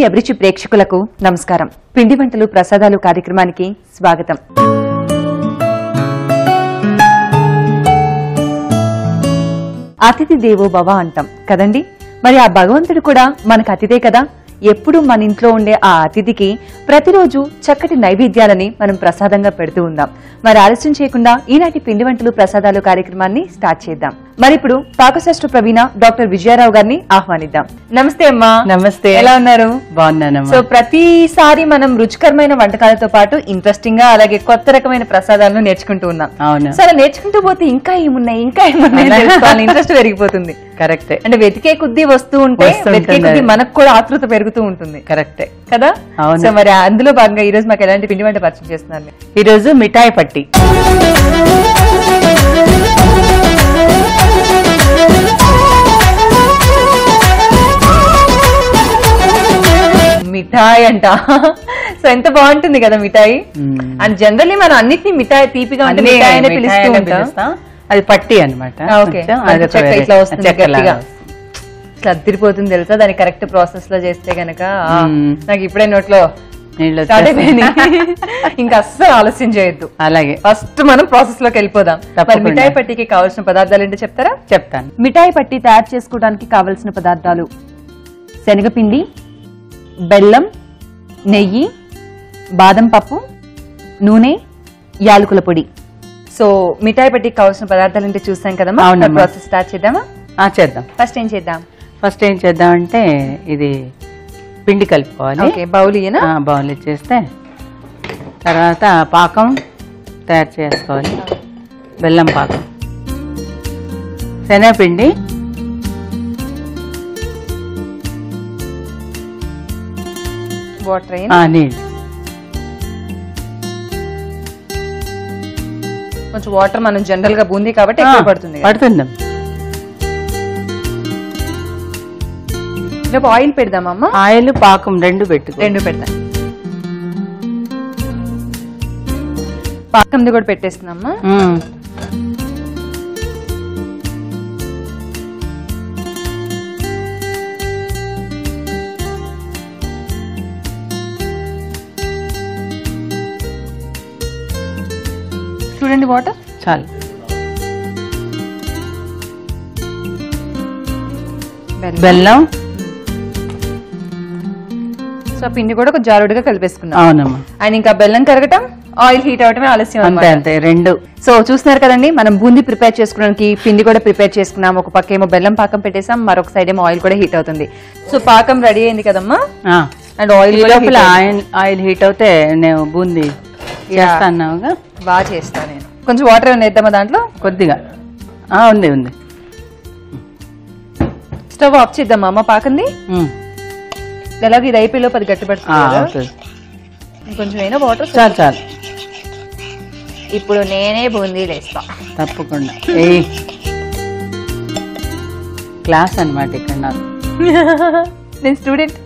మీ అభిరుచి ప్రేక్షకులకు నమస్కారం. పిండి వంటలు ప్రసాదాలు కార్యక్రమానికి స్వాగతం. అతిథి దేవో భవ అంటాం కదండి. మరి ఆ భగవంతుడు కూడా మనకు అతిథే కదా. ఎప్పుడు మన ఇంట్లో ఉండే ఆ అతిథికి ప్రతిరోజు చక్కటి నైవేద్యాలని మనం ప్రసాదంగా పెడుతూ ఉందాం. మరి ఆలస్యం చేయకుండా ఈనాటి పిండి వంటలు ప్రసాదాలు కార్యక్రమాన్ని స్టార్ట్ చేద్దాం. మరి ఇప్పుడు పాకశాస్త్ర ప్రవీణ డాక్టర్ విజయారావు గారిని ఆహ్వానిద్దాం. నమస్తే అమ్మా. నమస్తే. ఎలా ఉన్నారు? బాగున్నానమ్మా. సో ప్రతిసారి మనం రుచికరమైన వంటకాలతో పాటు ఇంట్రెస్టింగ్ గా అలాగే కొత్త రకమైన ప్రసాదాలను నేర్చుకుంటూ ఉన్నాం. అవును. సో అలా నేర్చుకుంటూ పోతే ఇంకా ఏమున్నాయి ఇంట్రెస్ట్ పెరిగిపోతుంది. కరెక్టే. అంటే వెతికే కొద్దీ వస్తూ ఉంటే వెతికే కొద్దీ మనకు కూడా ఆతృత పెరుగుతూ ఉంటుంది. కరెక్టే కదా. అవును. సో మరి అందులో భాగంగా ఈ రోజు మాకు ఎలాంటి పిండి వంట పరిచయం చేస్తున్నారు? ఈ రోజు మిఠాయి పట్టి. మిఠాయి అంట. సో ఎంత బాగుంటుంది కదా మిఠాయి. అండ్ జనరల్లీ మనం అన్నిటినీ మిఠాయి తీపిగా ఉంటే మిఠాయి అనే పిలుస్తూ ఉంటాం. అది పట్టి అనమాట. ఇట్లా వస్తుంది గట్టిగా, ఇట్లా అద్దరిపోతుంది తెలుసా. దాని కరెక్ట్ ప్రాసెస్ లో చేస్తే గనక నాకు ఇప్పుడే నోట్లో ఇంకా అస్సలు ఆలస్యం చేయొద్దు. అలాగే ఫస్ట్ మనం ప్రాసెస్ లోకి వెళ్ళిపోదాం. మరి మిఠాయి పట్టికి కావాల్సిన పదార్థాలు ఏంటో చెప్తారా? చెప్తాను. మిఠాయి పట్టి తయారు చేసుకోవడానికి కావలసిన పదార్థాలు: శనగపిండి, బెల్లం, నెయ్యి, బాదం పప్పు, నూనె, యాలకుల పొడి. సో మిఠాయి పట్టికి కావాల్సిన పదార్థాలు అంటే చూసాం కదమ్మా. ప్రాసెస్ స్టార్ట్ చేద్దామా? చేద్దాం. ఫస్ట్ ఏం చేద్దాం? ఫస్ట్ ఏం చేద్దామంటే ఇది పిండి కలుపుకోవాలి. బౌల్ బౌల్ ఇచ్చేస్తే తర్వాత పాకం తయారు చేసుకోవాలి. బెల్లం పాకం, శనగపిండి, వాటర్, నీళ్ళు. కొంచెం వాటర్ మనం జనరల్ గా బూందీ కాబట్టి పడుతుంది. ఆయిల్ పెడదామమ్మా. ఆయిల్ పాకం రెండు పెడతాం. పాకంది కూడా పెట్టేస్తున్నామ్మా. చూడండి వాటర్ చాలు. బెల్లం, సో పిండి కూడా ఒక జారుడుగా కలిపేసుకున్నాం. అవునమ్మా. అండ్ ఇంకా బెల్లం కరగటం, ఆయిల్ హీట్ అవటమే ఆలస్యం. అంతే రెండు. సో చూస్తున్నారు కదండి, మనం బూందీ ప్రిపేర్ చేసుకోవడానికి పిండి కూడా ప్రిపేర్ చేసుకున్నాం. ఒక పక్క ఏమో బెల్లం పాకం పెట్టేసాం, మరొక సైడ్ ఏమో ఆయిల్ కూడా హీట్ అవుతుంది. సో పాకం రెడీ అయింది కదమ్మా. అండ్ ఆయిల్ హీట్ అవుతే నేను బూందీ చేస్తానుగా. బాగా చేస్తాను నేను. కొంచెం వాటర్ ఏమైనా వేద్దామా దాంట్లో? కొద్దిగా ఉంది. స్టవ్ ఆఫ్ చేద్దామా అమ్మ? పాకంది ఎలాగో ఇది అయిపోయి లోపు అది గట్టి పడుతుంది. కొంచెం అయినా వాటర్ చాలు. ఇప్పుడు నేనే బూందీలు వేస్తా. తప్పకుండా. క్లాస్ అన్నమాట ఇక్కడ నాకు. నేను స్టూడెంట్.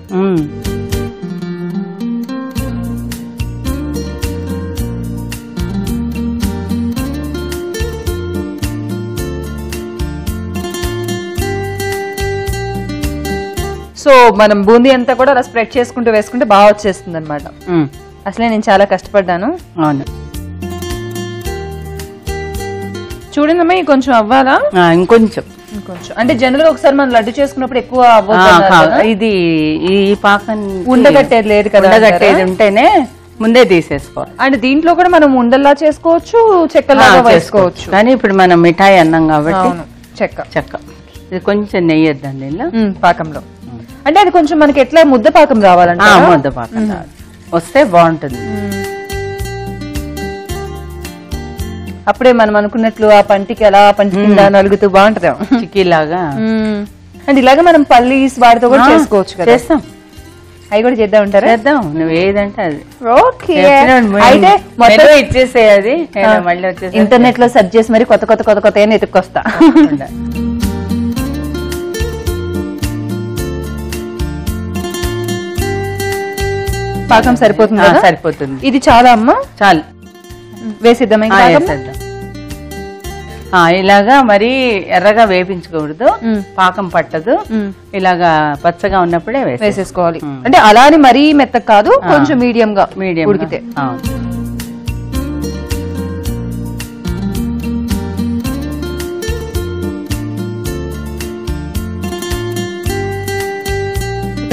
సో మనం బూందీ అంతా కూడా అలా స్ప్రెడ్ చేసుకుంటూ వేసుకుంటే బాగా వచ్చేస్తుంది అనమాట. అసలే నేను చాలా కష్టపడ్డాను. అవును. చూడండి అమ్మా, కొంచెం అవ్వాలా? ఇంకొంచెం. అంటే జనరల్ ఒకసారి మనం లడ్డు చేసుకున్నప్పుడు ఎక్కువ అవ్వదు. ఇది ఈ పాకం ఉండగట్టేది లేదు కదా. ఉండగట్టేది ఉంటేనే ముందే తీసేసుకోవాలి. అంటే దీంట్లో కూడా మనం ఉండల్లా చేసుకోవచ్చు, చెక్కలాగా వేసుకోవచ్చు. కానీ ఇప్పుడు మనం మిఠాయి అన్నాం కాబట్టి చెక్క. ఇది కొంచెం నెయ్యి వేద్దాం దీనిలో పాకంలో. అంటే అది కొంచెం మనకి ఎట్లా ముద్ద పాకం రావాలంటే ముద్ద పాకం వస్తే బాగుంటుంది. అప్పుడే మనం అనుకున్నట్లు ఆ పంటికి ఎలా పంటి కింద నలుగుతూ బాగుంటది చిక్కీలాగా. అంటే ఇలాగా మనం పల్లీస్ వాటితో కూడా చేసుకోవచ్చు కదా. చేస్తాం. అవి కూడా చేద్దాం ఉంటారా? చేద్దాం. నువ్వు ఏదంటే అది. ఓకే. అయితే మొత్తం ఇచ్చేసే అది మళ్ళీ వచ్చేసి ఇంటర్నెట్ లో సెర్చ్ చేసి మరి కొత్త ఎత్తుకొస్తా. పాకం సరిపోతుంది. ఇది చాలా అమ్మా? చాలు. వేసిద్దాం. ఇలాగా మరీ ఎర్రగా వేపించకూడదు, పాకం పట్టదు. ఇలాగా పచ్చగా ఉన్నప్పుడే వేసేసుకోవాలి. అంటే అలానే మరీ మెత్తగా కాదు, కొంచెం మీడియం ఉడికితే.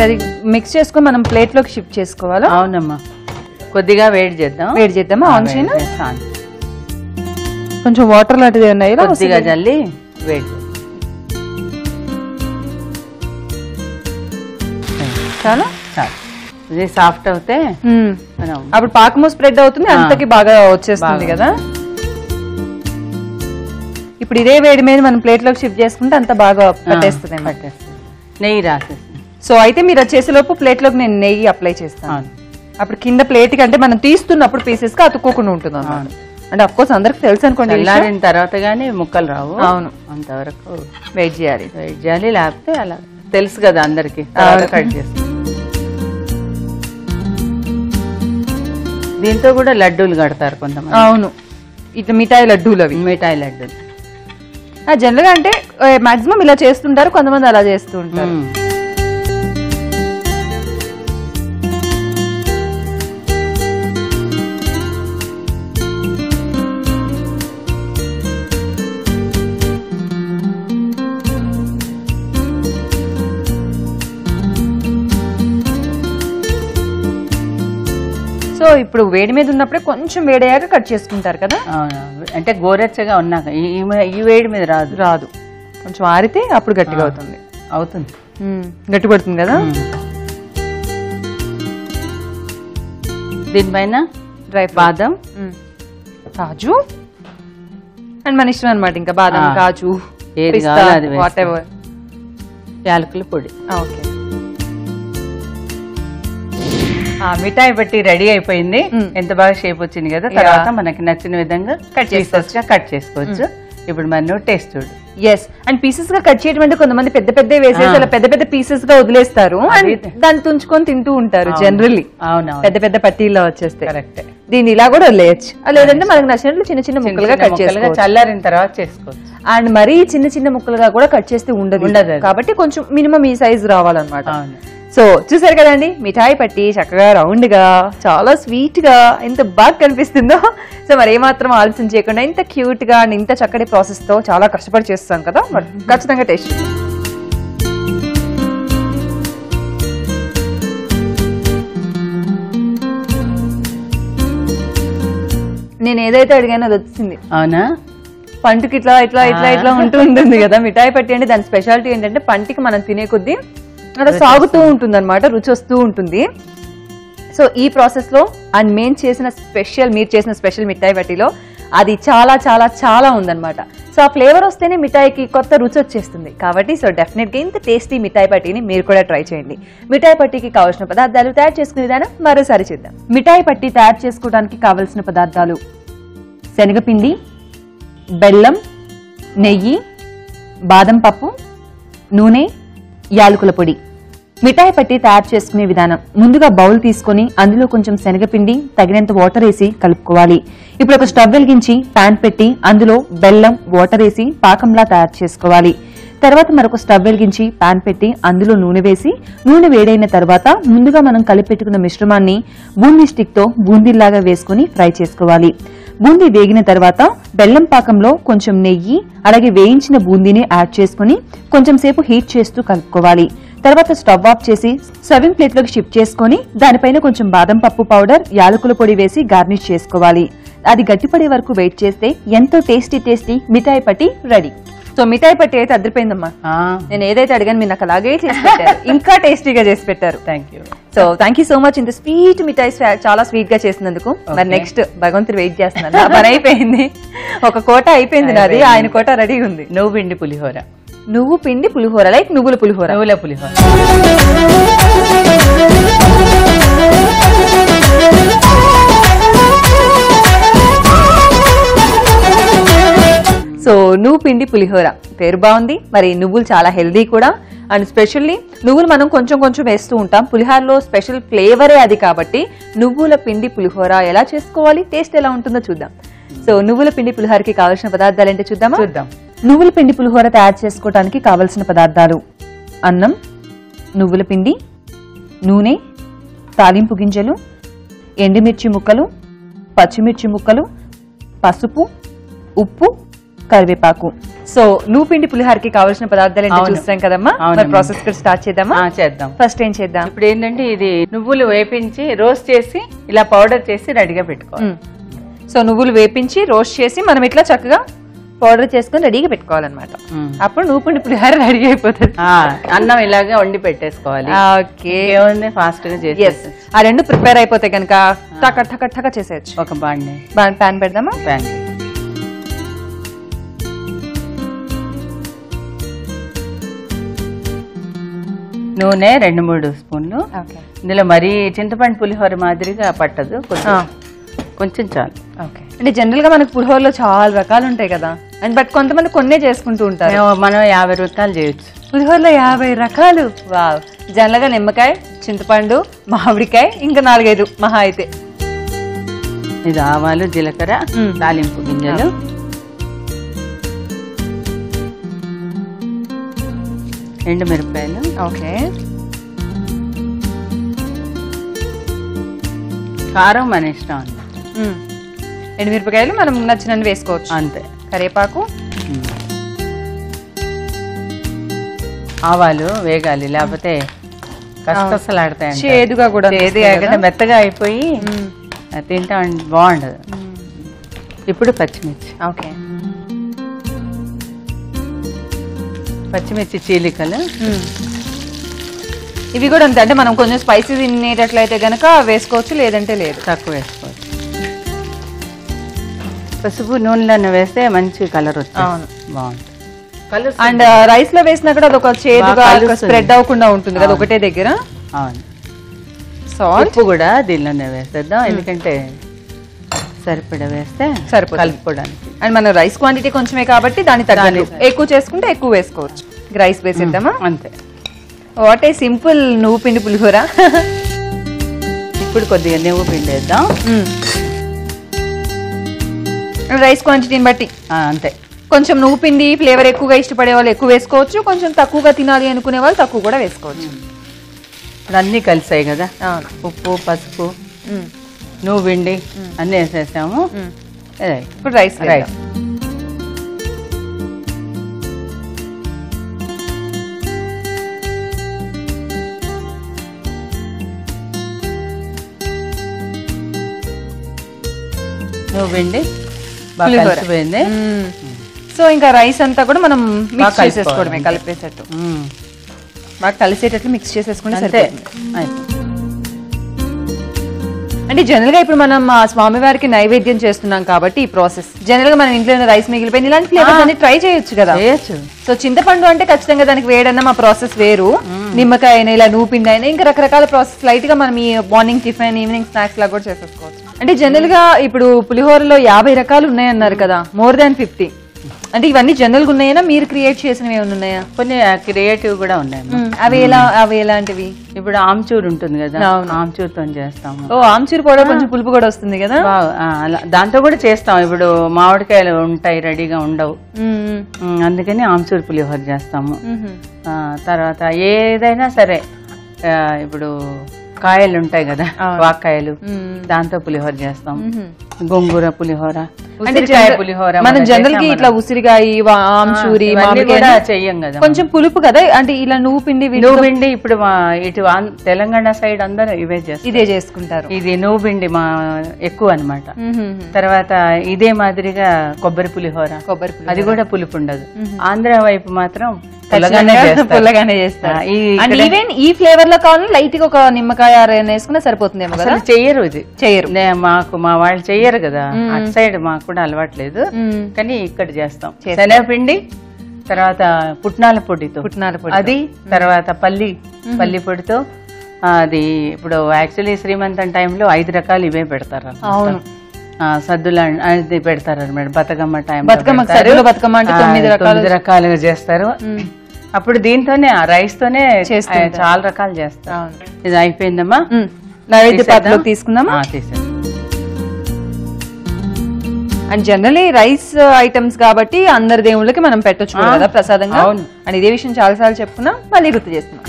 అది మిక్స్ చేసుకొని మనం ప్లేట్ లోకి షిఫ్ట్ చేసుకోవాలా? అవునమ్మా. కొద్దిగా వేడి చేద్దామా? ఆన్ చేయనా? కొంచెం వాటర్ లాంటిది ఉన్నాయి, కొద్దిగా జల్లి వేడి చాలా ఇది సాఫ్ట్ అవుతే అప్పుడు పాకము స్ప్రెడ్ అవుతుంది, అంతకి బాగా వచ్చేస్తుంది కదా. ఇప్పుడు ఇదే వేడి మీద మనం ప్లేట్ లోకి షిఫ్ట్ చేసుకుంటే అంత బాగా పట్టేస్తుంది. నెయ్యి రాసేస్తుంది. సో అయితే మీరు వచ్చేసేలోపు ప్లేట్ లోకి నేను నెయ్యి అప్లై చేస్తాను. అప్పుడు కింద ప్లేట్ కి అంటే మనం తీస్తున్నప్పుడు పీసెస్ గా అతుక్కోకుండా ఉంటుంది అన్నమాట. అంటే అఫ్ కోర్స్ అందరికి తెలుసు అనుకోండి, చల్లారిన తర్వాత గానీ ముక్కలు రావు. అవును, అంతవరకు వెయిట్ చేయాలి. లేకపోతే అలా తెలుసు కదా అందరికి. కట్ చేస్తాం. దీంతో కూడా లడ్డూలు కడతారు కొంతమంది. అవును, ఇట్లా మిఠాయి లడ్డూలు. అవి మిఠాయి లడ్డూలు జనరల్ గా అంటే మాక్సిమం ఇలా చేస్తుంటారు, కొంతమంది అలా చేస్తూ ఉంటారు. సో ఇప్పుడు వేడి మీద ఉన్నప్పుడే కొంచెం వేడయ్యాక కట్ చేసుకుంటారు కదా. అంటే గోరెచ్చగా ఉన్నాక ఈ వేడి మీద రాదు, కొంచెం ఆరితే అప్పుడు గట్టిగా అవుతుంది. గట్టి పడుతుంది కదా. దీనిపైన డ్రై బాదం, కాజు అండ్ మన ఇష్టం అనమాట. ఇంకా బాదం, కాజు, వాట్ ఎవర్, యాలకుల పొడి. ఓకే, మిఠాయి పట్టి రెడీ అయిపోయింది. ఎంత బాగా షేప్ వచ్చింది కదా. తర్వాత మనకి నచ్చిన విధంగా కట్ చేసుకోవచ్చు. ఇప్పుడు మనం టేస్ట్ చూడు. ఎస్, అండ్ పీసెస్ గా కట్ చేయడం అంటే కొంతమంది పెద్ద పెద్ద వేసేసి అలా పెద్ద పెద్ద పీసెస్ గా వదిలేస్తారు, దాన్ని తుంచుకొని తింటూ ఉంటారు జనరల్లీ. పెద్ద పెద్ద పట్టీల్లో వచ్చేస్తే కరెక్ట్. దీన్ని ఇలా కూడా లేయచ్చు, లేదంటే మనకు నచ్చినట్లు చిన్న చిన్న ముక్కలుగా కట్ చేసుకోవచ్చు. చల్లారిన తర్వాత చేసుకోవచ్చు. అండ్ మరీ చిన్న చిన్న ముక్కలుగా కూడా కట్ చేస్తే ఉండదు కాబట్టి కొంచెం మినిమం ఈ సైజ్ రావాలన్నమాట. సో చూసారు కదండి, మిఠాయి పట్టి చక్కగా రౌండ్ గా చాలా స్వీట్ గా ఎంత బాగా కనిపిస్తుందో. సో మరి ఏమాత్రం ఆలస్యం చేయకుండా ఇంత క్యూట్ గా అండ్ ఇంత చక్కటి ప్రాసెస్ తో చాలా కష్టపడి చేస్తాం కదా, ఖచ్చితంగా టేస్ట్. నేను ఏదైతే అడిగానో అది వచ్చింది. అవునా? పంటికి ఇట్లా ఇట్లా ఇట్లా ఇట్లా ఉంటూ ఉంటుంది కదా మిఠాయి పట్టి. అంటే దాని స్పెషాలిటీ ఏంటంటే పంటికి మనం తినే కొద్దీ అలా సాగుతూ ఉంటుంది అనమాట, రుచి వస్తూ ఉంటుంది. సో ఈ ప్రాసెస్ లో అండ్ మీరు చేసిన స్పెషల్ మిఠాయి పట్టిలో అది చాలా చాలా చాలా ఉందన్నమాట. సో ఆ ఫ్లేవర్ వస్తేనే మిఠాయికి కొత్త రుచి వచ్చేస్తుంది. కాబట్టి సో డెఫినెట్ గా ఇంత టేస్టీ మిఠాయి పట్టిని మీరు కూడా ట్రై చేయండి. మిఠాయి పట్టికి కావాల్సిన పదార్థాలు తయారు చేసుకునే విధానం మరోసారి చూద్దాం. మిఠాయి పట్టి తయారు చేసుకోవడానికి కావలసిన పదార్థాలు: శనగపిండి, బెల్లం, నెయ్యి, బాదం పప్పు, నూనె, యాలకుల పొడి. మిఠాయి పట్టి తయారు చేసుకునే విధానం: ముందుగా బౌల్ తీసుకుని అందులో కొంచెం శనగపిండి, తగినంత వాటర్ వేసి కలుపుకోవాలి. ఇప్పుడు ఒక స్టవ్ వెలిగించి పాన్ పెట్టి అందులో బెల్లం, వాటర్ వేసి పాకంలా తయారు చేసుకోవాలి. తర్వాత మరొక స్టవ్ వెలిగించి పాన్ పెట్టి అందులో నూనె వేసి, నూనె వేడైన తర్వాత ముందుగా మనం కలిపెట్టుకున్న మిశ్రమాన్ని బూందీ స్టిక్ తో బూందీలాగా వేసుకుని ఫ్రై చేసుకోవాలి. బూందీ వేగిన తర్వాత బెల్లం పాకంలో కొంచెం నెయ్యి, అలాగే వేయించిన బూందీని యాడ్ చేసుకుని కొంచెం సేపు హీట్ చేస్తూ కలుపుకోవాలి. తర్వాత స్టవ్ ఆఫ్ చేసి సర్వింగ్ ప్లేట్ లోకి షిఫ్ట్ చేసుకుని దానిపైన కొంచెం బాదం పప్పు పౌడర్, యాలకుల పొడి వేసి గార్నిష్ చేసుకోవాలి. అది గట్టిపడే వరకు వెయిట్ చేస్తే ఎంతో టేస్టీ మిఠాయి పట్టి రెడీ. సో మిఠాయి పట్టి అయితే అదిరిపోయిందమ్మా. నేను ఏదైతే అడిగాను మీరు నాకు అలాగే చేసి పెట్టారు, ఇంకా టేస్టీగా చేసి పెట్టారు. So thank you so much. ఇంత స్వీట్ మిఠాయి చాలా స్వీట్ గా చేసినందుకు. మరి నెక్స్ట్ భగవంతుడు వెయిట్ చేస్తున్నాను. నా పని అయిపోయింది, ఒక కోట అయిపోయింది నాది, ఆయన కోట రెడీ ఉంది. నువ్వు పిండి పులిహోర. నువ్వు పిండి పులిహోర, లైక్ నువ్వుల పులిహోర. సో నువ్వు పిండి పులిహోర పేరు బాగుంది. మరి నువ్వులు చాలా హెల్దీ కూడా. అండ్ స్పెషల్లీ నువ్వులు మనం కొంచెం కొంచెం వేస్తూ ఉంటాం, పులిహోరలో స్పెషల్ ఫ్లేవరే అది. కాబట్టి నువ్వుల పిండి పులిహోర ఎలా చేసుకోవాలి, టేస్ట్ ఎలా ఉంటుందో చూద్దాం. సో నువ్వుల పిండి పులిహోరకి కావాల్సిన పదార్థాలు ఏంటో చూద్దామా? చూద్దాం. నువ్వుల పిండి పులిహోర తయారు చేసుకోవడానికి కావలసిన పదార్థాలు: అన్నం, నువ్వుల పిండి, నూనె, తాలింపు గింజలు, ఎండుమిర్చి ముక్కలు, పచ్చిమిర్చి ముక్కలు, పసుపు, ఉప్పు, కరివేపాకు. సో నువ్వు పిండి పులిహోరకి కావాల్సిన పదార్థాలు ఏంటో చూస్తాం కదమ్మా. మరి ప్రాసెస్ స్టార్ట్ చేద్దామా? చేద్దాం. ఫస్ట్ ఏం చేద్దాం? ఇప్పుడు ఏంటంటే ఇది నువ్వులు వేపించి రోస్ట్ చేసి ఇలా పౌడర్ చేసి రెడీగా పెట్టుకోవాలి. సో నువ్వులు వేపించి రోస్ట్ చేసి మనం ఇట్లా చక్కగా పౌడర్ చేసుకుని రెడీగా పెట్టుకోవాలన్నమాట. అప్పుడు నువ్వు పిండి పులిహోర రెడీ అయిపోతుంది. అన్నం ఇలాగే వండి పెట్టేసుకోవాలి. ఓకే, ఏముంది ఫాస్ట్ గా చేసేసి ఆ రెండు ప్రిపేర్ అయిపోతే కనుక టక టక టక చేసేయచ్చు. ఒక బాండి ప్యాన్ పెడదామా? ప్యాన్ నూనె 2-3 స్పూన్లు. ఇందులో మరీ చింతపండు పులిహోర మాదిరిగా పట్టదు, కొంచెం చాలు. అంటే జనరల్ గా మనకు పులిహోరలో చాలా రకాలు ఉంటాయి కదా, అండ్ బట్ కొంతమంది కొన్నే చేసుకుంటూ ఉంటారు. మనం 50 రకాలు చేయొచ్చు పులిహోరలో. 50 రకాలు? వావ్. జనరల్ గా నిమ్మకాయ, చింతపండు, మామిడికాయ, ఇంకా 4-5 మహా అయితే. ఇది ఆవాలు, జీలకర్ర, తాలింపు గింజలు, ఎండుమిరపకాయలు, ఓకే, కారం మన ఇష్టం అండి. ఎండుమిరపకాయలు మనం నచ్చినవి వేసుకోవచ్చు అంతే. కరివేపాకు, ఆవాలు వేగాలి, లేకపోతే కసకసలాడతాయి, చేదుగా కూడా, చేదుగా మెత్తగా అయిపోయి తింటా బాగుండదు. ఇప్పుడు పచ్చిమిర్చి, ఓకే, పచ్చిమిర్చి చీలికలు. ఇవి కూడా అంతే, అంటే మనం కొంచెం స్పైసీ తినేటట్లయితే గనక వేసుకోవచ్చు, లేదంటే లేదు, తక్కువ వేసుకోవచ్చు. పసుపు నూనెలో వేస్తే మంచి కలర్ వస్తుంది, బాగుంటుంది. అండ్ రైస్ లో వేసినా కూడా అదొక చేదుగా స్ప్రెడ్ అవ్వకుండా ఉంటుంది కదా ఒకటే దగ్గర. అవును. సాల్ట్ కూడా దీనిలోనే వేసేద్దాం, ఎందుకంటే సరిపడా వేస్తే కలుపుకోవడానికి. అండ్ మన రైస్ క్వాంటిటీ కొంచెమే కాబట్టి దాని తగ్గట్టు ఎక్కువ చేసుకుంటే ఎక్కువ వేసుకోవచ్చు. రైస్ వేసేద్దామా? అంతే. వాట్ ఏ సింపుల్ నువ్వు పిండి పులిహోర. ఇప్పుడు కొద్దిగా నువ్వు పిండి వేద్దాం, రైస్ క్వాంటిటీని బట్టి. అంతే. కొంచెం నువ్వు పిండి ఫ్లేవర్ ఎక్కువగా ఇష్టపడే వాళ్ళు ఎక్కువ వేసుకోవచ్చు, కొంచెం తక్కువగా తినాలి అనుకునే వాళ్ళు తక్కువ కూడా వేసుకోవచ్చు. ఇప్పుడు అన్నీ కలిసాయి కదా, ఉప్పు, పసుపు, నువ్వు పిండి అన్నీ వేసేసాము. ఇప్పుడు రైస్ నువ్వు పిండి బాగా కలిసిపోయింది. సో ఇంకా రైస్ అంతా కూడా మనం మిక్స్ చేసేసుకోవడమే, కలిపేసేట్టు బాగా కలిసేటట్లు మిక్స్ చేసేసుకుంటే సరిపోతుంది. అంటే జనరల్ గా ఇప్పుడు మనం స్వామివారికి నైవేద్యం చేస్తున్నాం కాబట్టి ఈ ప్రాసెస్ జనరల్ గా మనం ఇంట్లో రైస్ మిగిలిపోయింది ఇలాంటి ఫ్లేవర్స్ అన్ని ట్రై చేయొచ్చు కదా. సో చింతపండు అంటే ఖచ్చితంగా దానికి వేడన్నా మా ప్రాసెస్ వేరు, నిమ్మకాయ అయినా ఇలా నువ్వు పిండి అయినా ఇంకా రకరకాల ప్రాసెస్ లైట్ గా మనం ఈ మార్నింగ్ టిఫిన్, ఈవినింగ్ స్నాక్స్ లాగా కూడా చేసేసుకోవచ్చు. అంటే జనరల్ గా ఇప్పుడు పులిహోరలో 50 రకాలు ఉన్నాయన్నారు కదా, మోర్ దాన్ 50. అంటే ఇవన్నీ జనరల్ గా ఉన్నాయా, మీరు క్రియేట్ చేసినవి ఏమైనా ఉన్నాయా? కొన్ని క్రియేటివ్ కూడా ఉన్నాయి. అవి ఎలాంటివి? ఇప్పుడు ఆమ్చూర్ ఉంటుంది కదా, ఆమ్చూర్ తో చేస్తాము. ఆమ్చూర్ పౌడర్ కొంచెం పులుపు కూడా వస్తుంది కదా, దాంతో కూడా చేస్తాం. ఇప్పుడు మామిడికాయలు ఉంటాయి, రెడీగా ఉండవు, అందుకని ఆమ్చూర్ పులిహోర చేస్తాము. తర్వాత ఏదైనా సరే, ఇప్పుడు కాయలు ఉంటాయి కదా, వాక్కాయలు, దాంతో పులిహోర చేస్తాం. గోంగూర పులిహోర, పులిహోర. మనం జనరల్ గా ఇట్లా ఉసిరికాయ, ఆమ్చూరి కూడా చెయ్యం కదా, కొంచెం పులుపు కదా. అంటే ఇలా నువ్వు పిండి ఇప్పుడు ఇటు తెలంగాణ సైడ్ అందరూ ఇదే చేసుకుంటారు. ఇది నువ్వు పిండి మా ఎక్కువ అన్నమాట. తర్వాత ఇదే మాదిరిగా కొబ్బరి పులిహోర, అది కూడా పులుపు ఉండదు. ఆంధ్ర వైపు మాత్రం పుల్లగానే చేస్తారు. ఈవెన్ ఈ ఫ్లేవర్ లో కావాలి లైట్ గా ఒక నిమ్మకాయ వేసుకున్నా సరిపోతుందేమో కదా. చెయ్యరు, ఇది చెయ్యరు, మా వాళ్ళు చెయ్యరు కదా, అటు సైడ్ మాకు కూడా అలవాట్లేదు, కానీ ఇక్కడ చేస్తాం. శనగపిండి, తర్వాత పుట్నాల పొడితో, అది తర్వాత పల్లి పొడితో. అది ఇప్పుడు యాక్చువల్లీ శ్రీమంతం టైంలో 5 రకాలు ఇవే పెడతారు. అవును, సద్దులు అది పెడతారు అనమాట. బతుకమ్మ టైం, బతుకమ్మ అంటే 9 రకాలుగా చేస్తారు. అప్పుడు దీంతోనే రైస్ తోనే చాలా రకాలు చేస్తారు. ఇది అయిపోయిందమ్మా, నైవేద్య పాత్రలో తీసుకుందామా? తీసేది. అండ్ జనరలీ రైస్ ఐటమ్స్ కాబట్టి అందరి దేవుళ్ళకి మనం పెట్టొచ్చు కూడా కదా ప్రసాదంగా. అండ్ ఇదే విషయం చాలా సార్లు చెప్పుకున్నా, మళ్ళీ గుర్తు చేస్తున్నాం.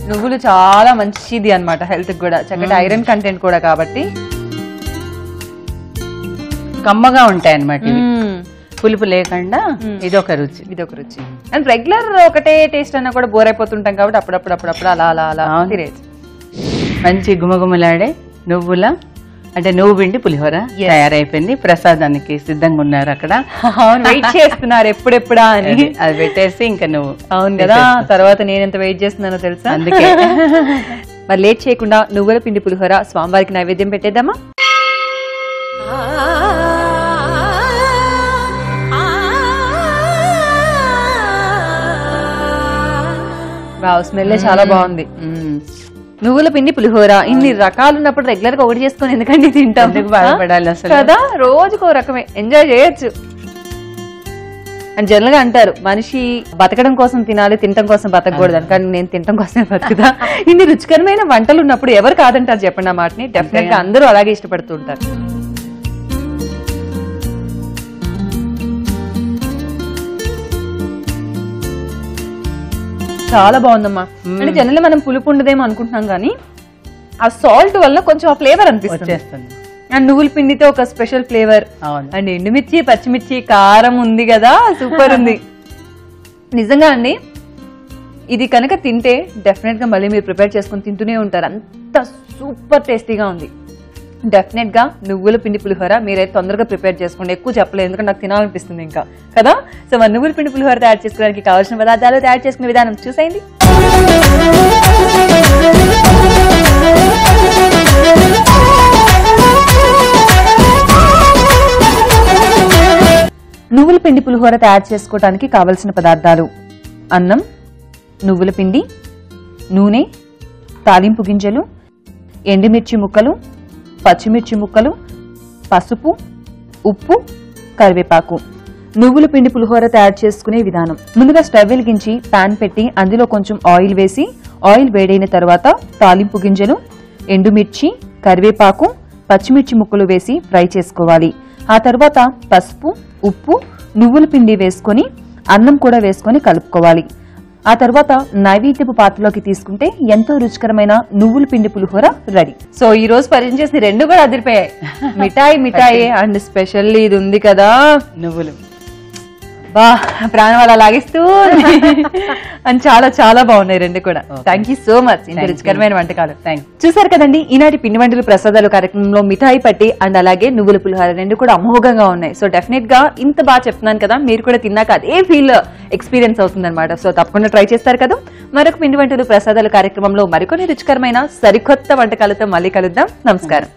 నువ్వులు చాలా మంచిది అన్నమాట హెల్త్ కూడా, చక్కటి ఐరన్ కంటెంట్ కూడా కాబట్టి కమ్మగా ఉంటాయి అన్నమాట. పులుపు లేకుండా ఇదొక రుచి. అండ్ రెగ్యులర్ ఒకటే టేస్ట్ అన్నా కూడా బోర్ అయిపోతుంటాం కాబట్టి అప్పుడప్పుడు అలా అలా అలా తినేది. మంచి గుమగుమలాడే నువ్వుల అంటే నువ్వు పిండి పులిహోర తయారైపోయింది. ప్రసాదానికి సిద్ధంగా ఉన్నారు అక్కడ, వెయిట్ చేస్తున్నారు ఎప్పుడెప్పుడా అని. అది పెట్టేసి ఇంకా నువ్వు. అవును కదా, తర్వాత నేను ఎంత వెయిట్ చేస్తున్నానో తెలుసా. అందుకే మరి లేట్ చేయకుండా నువ్వుల పిండి పులిహోర స్వామివారికి నైవేద్యం పెట్టేద్దామా? స్మెల్ చాలా బాగుంది. నువ్వుల పిండి పులిహోర ఇన్ని రకాలు ఉన్నప్పుడు రెగ్యులర్ గా ఒకటి చేసుకుని ఎందుకంటే తింటాం, బాధపడాలి అసలు కదా. రోజుకో రకమే ఎంజాయ్ చేయొచ్చు. అని జనరల్ గా అంటారు మనిషి బతకడం కోసం తినాలి, తినటం కోసం బతకకూడదు అని. కానీ నేను తినటం కోసమే బతుకుతా. ఇన్ని రుచికరమైన వంటలు ఉన్నప్పుడు ఎవరు కాదంటారు చెప్పండి ఆ మాటని. డెఫినెట్ గా అందరూ అలాగే ఇష్టపడుతూ ఉంటారు. చాలా బాగుందమ్మా. అంటే జనరల్ మనం పులుపు ఉండదేమో అనుకుంటున్నాం కానీ ఆ సాల్ట్ వల్ల కొంచెం ఆ ఫ్లేవర్ అనిపిస్తుంది. అండ్ నువ్వుల పిండితో ఒక స్పెషల్ ఫ్లేవర్. అండ్ ఎండుమిర్చి, పచ్చిమిర్చి, కారం ఉంది కదా, సూపర్ ఉంది నిజంగా అండి. ఇది కనుక తింటే డెఫినెట్ గా మళ్ళీ మీరు ప్రిపేర్ చేసుకుని తింటూనే ఉంటారు, అంత సూపర్ టేస్టీగా ఉంది. డెఫినెట్ గా నువ్వుల పిండి పులిహోర మీరైతే తొందరగా ప్రిపేర్ చేసుకోండి. ఎక్కువ చెప్పలేదు ఎందుకంటే నాకు తినాలనిపిస్తుంది ఇంకా కదా. సో మన నువ్వుల పిండి పులిహోర తయారు చేసుకోవడానికి కావాల్సిన పదార్థాలు, తయారు చేసుకునే విధానం చూసేయండి. నువ్వుల పిండి పులిహోర తయారు చేసుకోవడానికి కావలసిన పదార్థాలు: అన్నం, నువ్వుల పిండి, నూనె, తాలింపు గింజలు, ఎండుమిర్చి ముక్కలు, పచ్చిమిర్చి ముక్కలు, పసుపు, ఉప్పు, కరివేపాకు. నువ్వుల పిండి పులిహోర తయారు చేసుకునే విధానం: ముందుగా స్టవ్ వెలిగించి పాన్ పెట్టి అందులో కొంచెం ఆయిల్ వేసి, ఆయిల్ వేడైన తర్వాత తాలింపు గింజలు, ఎండుమిర్చి, కరివేపాకు, పచ్చిమిర్చి ముక్కలు వేసి ఫ్రై చేసుకోవాలి. ఆ తర్వాత పసుపు, ఉప్పు, నువ్వుల పిండి వేసుకొని అన్నం కూడా వేసుకొని కలుపుకోవాలి. ఆ తర్వాత నైవేద్యపు పాత్రలోకి తీసుకుంటే ఎంతో రుచికరమైన నువ్వుల పిండి పులిహోర రెడీ. సో ఈ రోజు పరిచయం చేసిన రెండు కూడా అదిరిపోయాయి. మిఠాయి అండ్ స్పెషల్లీ ఇది ఉంది కదా నువ్వులు, బా ప్రాణం అలా లాగిస్తూ అని చాలా చాలా బాగున్నాయి రెండు కూడా. Thank you so much. ఇంత రుచికరమైన వంటకాలు చూసారు కదండి. ఈనాటి పిండి వంటలు ప్రసాదాలు కార్యక్రమంలో మిఠాయి పట్టి అండ్ అలాగే నువ్వుల పులిహోర రెండు కూడా అమోఘంగా ఉన్నాయి. సో డెఫినెట్ గా ఇంత బాగా చెప్తున్నాను కదా, మీరు కూడా తిన్నాక అదే ఫీల్ ఎక్స్పీరియన్స్ అవుతుంది అనమాట. సో తప్పకుండా ట్రై చేస్తారు కదా. మరొక పిండి వంటలు ప్రసాదాలు కార్యక్రమంలో మరికొన్ని రుచికరమైన సరికొత్త వంటకాలతో మళ్ళీ కలుద్దాం. నమస్కారం.